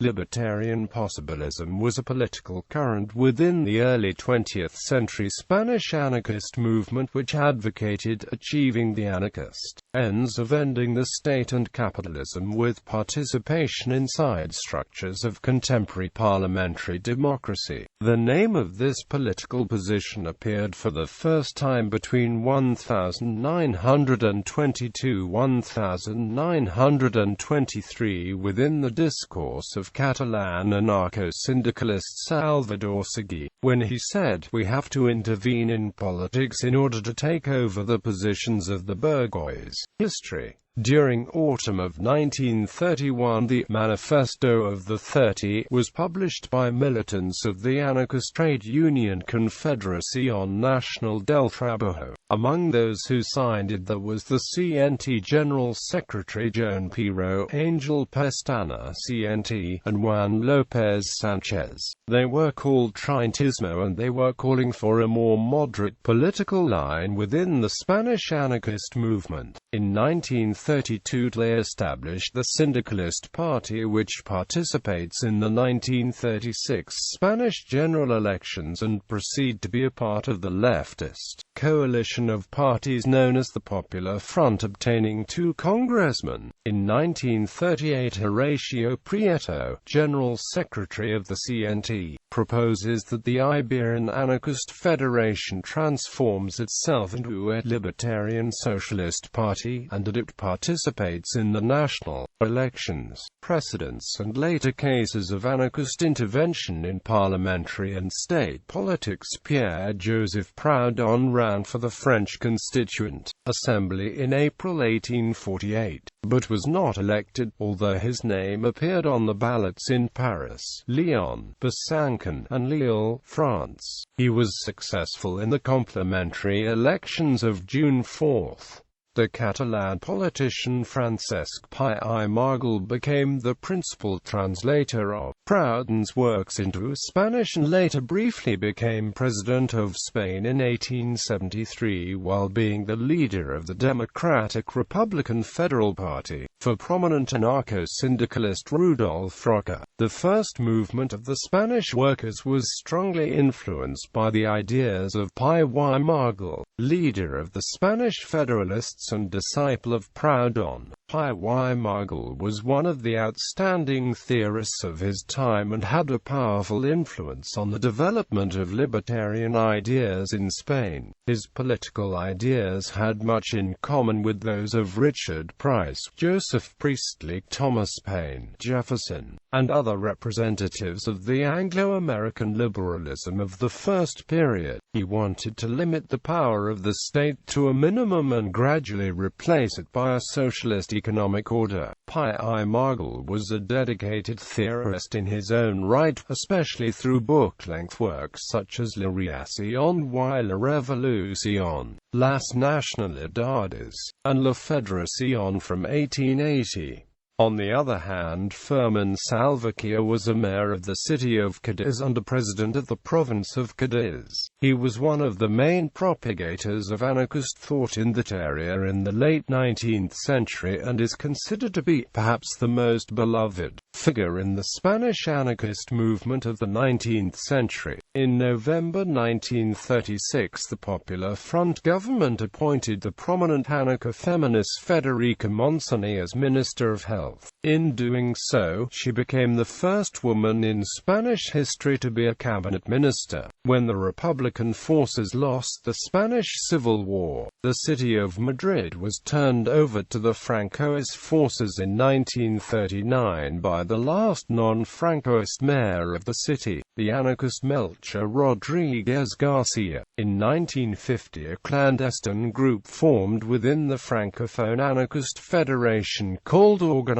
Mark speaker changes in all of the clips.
Speaker 1: Libertarian possibilism was a political current within the early 20th century Spanish anarchist movement which advocated achieving the anarchist ends of ending the state and capitalism with participation inside structures of contemporary parliamentary democracy. The name of this political position appeared for the first time between 1922–1923 within the discourse of Catalan anarcho-syndicalist Salvador Segui, when he said, "We have to intervene in politics in order to take over the positions of the bourgeois." History. During autumn of 1931 the Manifesto of the 30 was published by militants of the anarchist trade union Confederación Nacional del Trabajo. Among those who signed it there was the CNT General Secretary Joan Piró, Angel Pestana CNT, and Juan López Sánchez. They were called Trintismo and they were calling for a more moderate political line within the Spanish anarchist movement. In 1932 they established the Syndicalist Party, which participates in the 1936 Spanish general elections and proceed to be a part of the leftist coalition of parties known as the Popular Front, obtaining 2 congressmen. In 1938 Horacio Prieto, General Secretary of the CNT, proposes that the Iberian Anarchist Federation transforms itself into a Libertarian Socialist Party, and that it participates in the national elections. Precedents and later cases of anarchist intervention in parliamentary and state politics. Pierre-Joseph Proudhon ran for the French Constituent Assembly in April 1848, but was not elected, although his name appeared on the ballots in Paris, Lyon, Besançon, and Lille, France. He was successful in the complementary elections of June 4. The Catalan politician Francesc Pi i Margall became the principal translator of Proudhon's works into Spanish and later briefly became president of Spain in 1873 while being the leader of the Democratic Republican Federal Party. For prominent anarcho-syndicalist Rudolf Roca, the first movement of the Spanish workers was strongly influenced by the ideas of Pi y Margall, leader of the Spanish Federalists and disciple of Proudhon. Pi y Margall was one of the outstanding theorists of his time and had a powerful influence on the development of libertarian ideas in Spain. His political ideas had much in common with those of Richard Price, Joseph Priestley, Thomas Paine, Jefferson, and other representatives of the Anglo-American liberalism of the first period. He wanted to limit the power of the state to a minimum and gradually replace it by a socialist economic order. Pi i Margall was a dedicated theorist in his own right, especially through book-length works such as La Reacción y la Revolución, Las Nacionalidades, and La Federación from 1880. On the other hand, Fermín Salvador was a mayor of the city of Cádiz and a president of the province of Cádiz. He was one of the main propagators of anarchist thought in that area in the late 19th century and is considered to be, perhaps, the most beloved figure in the Spanish anarchist movement of the 19th century. In November 1936 the Popular Front government appointed the prominent anarcho-feminist Federica Montseny as Minister of Health. In doing so, she became the first woman in Spanish history to be a cabinet minister. When the Republican forces lost the Spanish Civil War, the city of Madrid was turned over to the Francoist forces in 1939 by the last non-Francoist mayor of the city, the anarchist Melchor Rodríguez García. In 1950 a clandestine group formed within the Francophone Anarchist Federation called Organization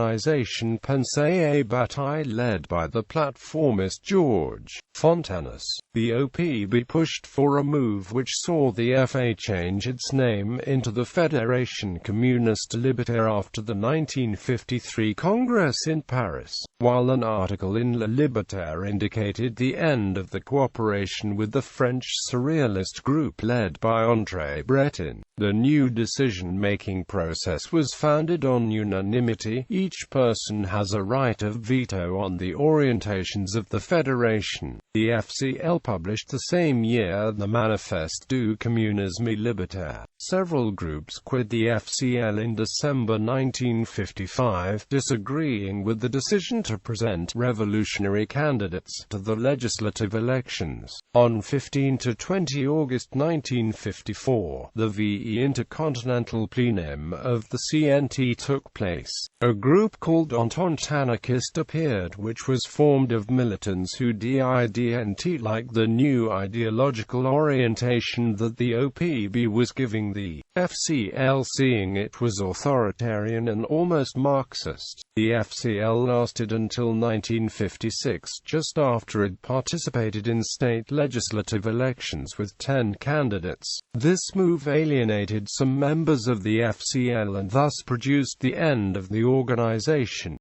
Speaker 1: Pensée Bataille, led by the platformist George Fontanes. The OPB pushed for a move which saw the FA change its name into the Fédération Communiste Libertaire after the 1953 Congress in Paris. while an article in Le Libertarian indicated the end of the cooperation with the French surrealist group led by André Breton. The new decision-making process was founded on unanimity. Each person has a right of veto on the orientations of the Federation. The FCL published the same year the Manifeste du Communisme Libertaire. Several groups quit the FCL in December 1955, disagreeing with the decision to present revolutionary candidates to the legislative elections. On 15 to 20 August 1954, the VE Intercontinental Plenum of the CNT took place. A group called Entente Anarchist appeared, which was formed of militants who didn't like the new ideological orientation that the OPB was giving the FCL, seeing it was authoritarian and almost Marxist. The FCL lasted until 1956, just after it participated in state legislative elections with 10 candidates. This move alienated some members of the FCL and thus produced the end of the organization.